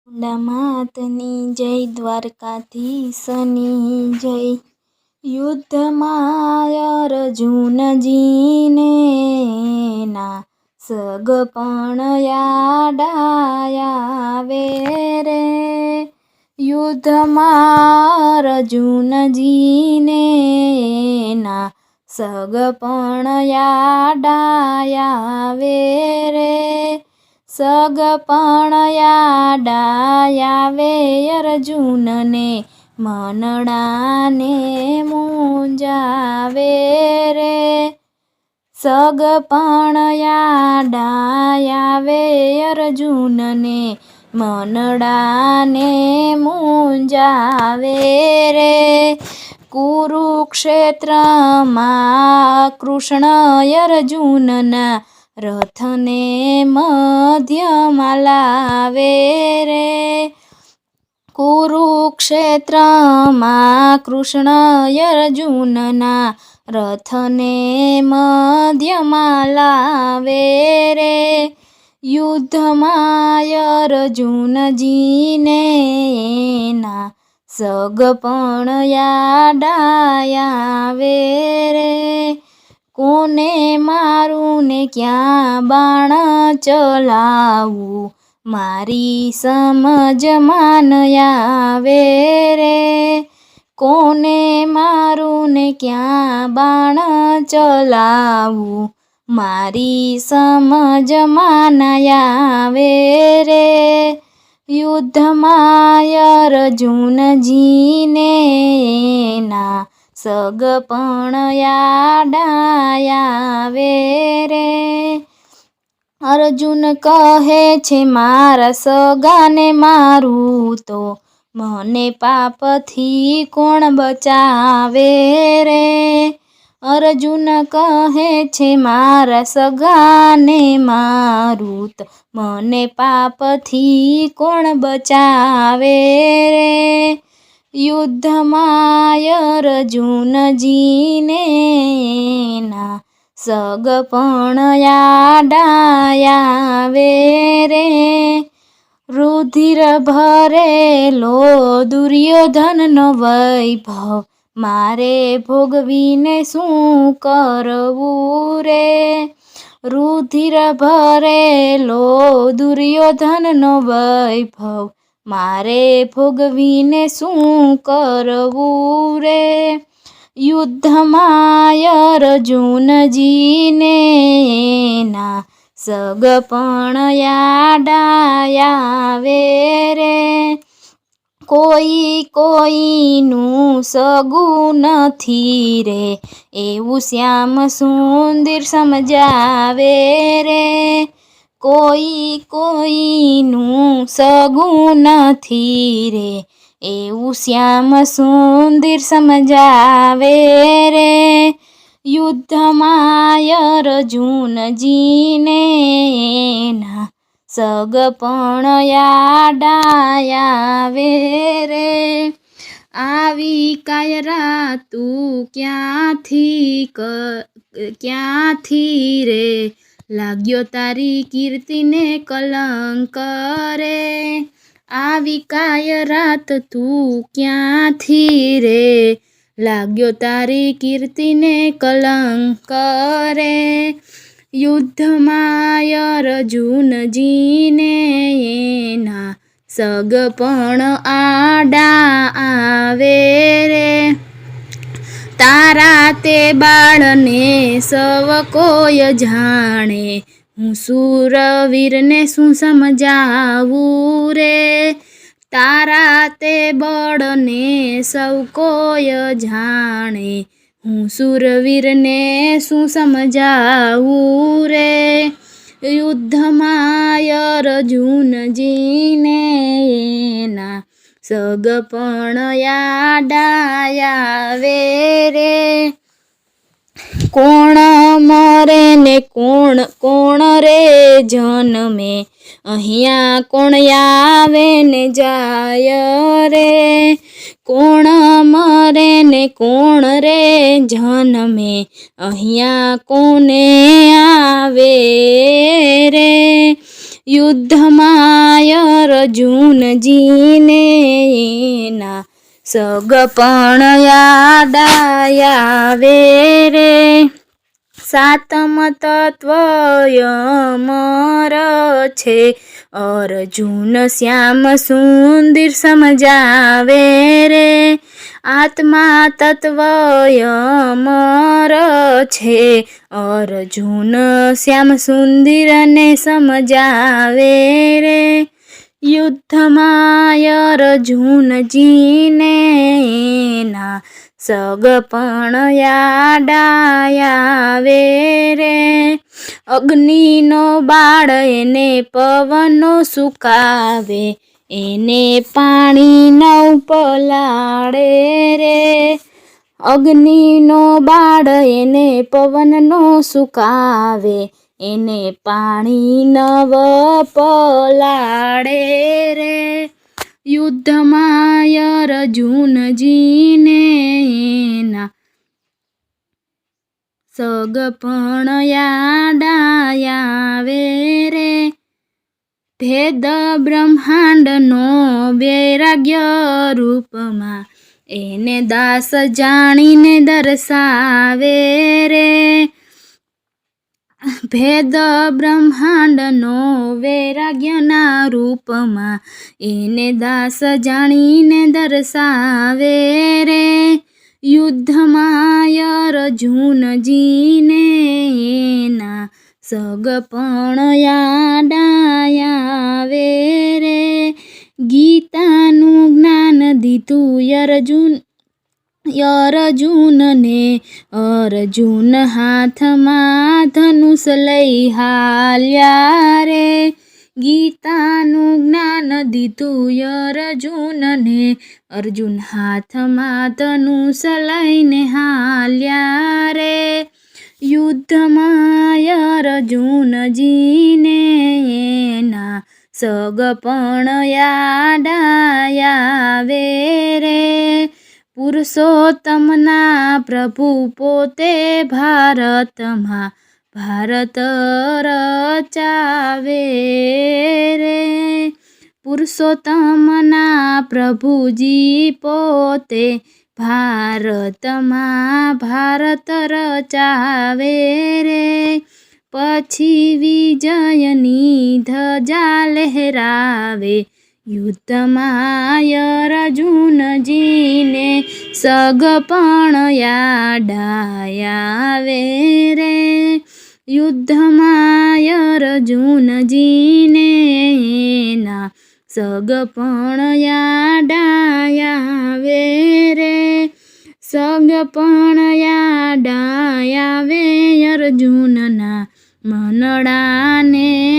ચામુંડા માતની જય, દ્વારકાધીશની જય। યુદ્ધમાં અર્જુનજીને ના સગપણ યાડાયાવે રે। યુદ્ધમાં અર્જુનજીને ના સગપણ યાડાયાવે રે। સગપણ યાડાયાવે અર્જુનને મનડાને મૂંઝાવે રે। સગપણ યાડાયાવે અર્જુનને મનડાને મૂંઝાવે રે। કુરુક્ષેત્રમાં કૃષ્ણ અર્જુનના રથને મધ્યમાં લાવે રે। કુરુક્ષેત્રમાં કૃષ્ણ અર્જુનના રથને મધ્યમાં લાવે રે। યુદ્ધમાં અર્જુનજીને ના સગપણ યાડાયાવે રે। કોને મારું ને ક્યાં બાણ ચલાવું મારી સમજમાં ન આવે રે। કોને મારું ને ક્યાં બાણ ચલાવું મારી સમજમાં ન આવે રે। યુદ્ધમાં અર્જુનજીને ના સગપણ યાડાયાવે રે। અર્જુન કહે છે મારા સગાને મારું તો મને પાપથી કોણ બચાવે રે। અર્જુન કહે છે મારા સગાને મારું તો મને પાપથી કોણ બચાવે રે। યુદ્ધમાં અર્જુનજીને ના સગપણ યાડાયાવે રે। રુધિર ભરેલો દુર્યોધનનો વૈભવ મારે ભોગવીને શું કરવું રે। રુધિર ભરેલો દુર્યોધનનો વૈભવ મારે ભોગવીને શું કરવું રે। યુદ્ધમાં અર્જુનજીને ના સગપણ યાડાયાવે રે। કોઈ કોઈનું સગું નથી રે એવું શ્યામ સુંદર સમજાવે રે। કોઈ કોઈનું સગું નથી રે એવું શ્યામ સુંદર સમજાવે રે। યુદ્ધમાં અર્જુનજીને ના સગપણ યાડાયાવે રે। આવી કાયરા તું ક્યાંથી રે લાગ્યો તારી કીર્તિને કલંક રે। આવી કાયરાત તું ક્યાંથી રે લાગ્યો તારી કીર્તિને કલંક રે। યુદ્ધમાં અર્જુનજીને ના સગપણ આડાયાવે રે। તારા તે બાળને સૌ કોઈ જાણે હું શૂરવીરને શું સમજાવું રે। તારા તે બળને સૌ કોઈ જાણે હું શૂરવીરને શું સમજાવું રે। યુદ્ધમાં અર્જુનજીને ના સગપણ યાડાયાવે રે। કોણ મરે ને કોણ રે જન્મે અહીંયા કોણ આવે ને જાય રે। કોણ મરે ને કોણ રે જન્મે અહીંયા કોને આવે રે। યુદ્ધમાં અર્જુનજીને એના સગપણ યાદ આવે રે. સાતમ તત્વ અમર છે, અર્જુન શ્યામ સુંદર સમજાવે રે. આત્મા તત્વ અમર છે, અર્જુન શ્યામ સુંદરને સમજાવે રે. યુદ્ધમાં અર્જુનજીને એના સગપણ યાદ આવે રે. અગ્નિનો બાળ એને પવનો સુકાવે, એને પાણી નવ પલાળે રે. અગ્નિનો બાળ એને પવનનો સુકાવે, એને પાણી નવ પલાળે રે. યુદ્ધમાં અર્જુનજીને એના સગપણ યાદ આવે રે. ભેદ બ્રહ્માંડનો વૈરાગ્ય રૂપમાં એને દાસ જાણીને દર્શાવે રે. ભેદ બ્રહ્માંડનો વૈરાગ્યના રૂપમાં એને દાસ જાણીને દર્શાવે રે. યુદ્ધમાં અર્જુનજીને એના સગપણ યાદ આવે રે. ગીતાનું જ્ઞાન દીધું અર્જુનને, અર્જુન હાથમાં ધનુષ લઈ હાલ્યા રે. ગીતાનું જ્ઞાન દીધું અર્જુનને, અર્જુન હાથમાં ધનુષ લઈને હાલ્યા રે. યુદ્ધમાં અર્જુનજીને એના સગપણ યાદ આવે રે. પુરુષોત્તમના પ્રભુ પોતે ભારતમાં ભારત રચાવે રે. પુરુષોત્તમના પ્રભુજી પોતે ભારતમાં ભારત રચાવે રે. પછી વિજયની ધજા લહેરાવે, યુદ્ધમાં અર્જુનજીને સગપણ યાદ આવે રે. યુદ્ધમાં અર્જુનજીને એના સગપણ યાદ આવે રે. સગપણ યાદ આવે અર્જુનના મનડાને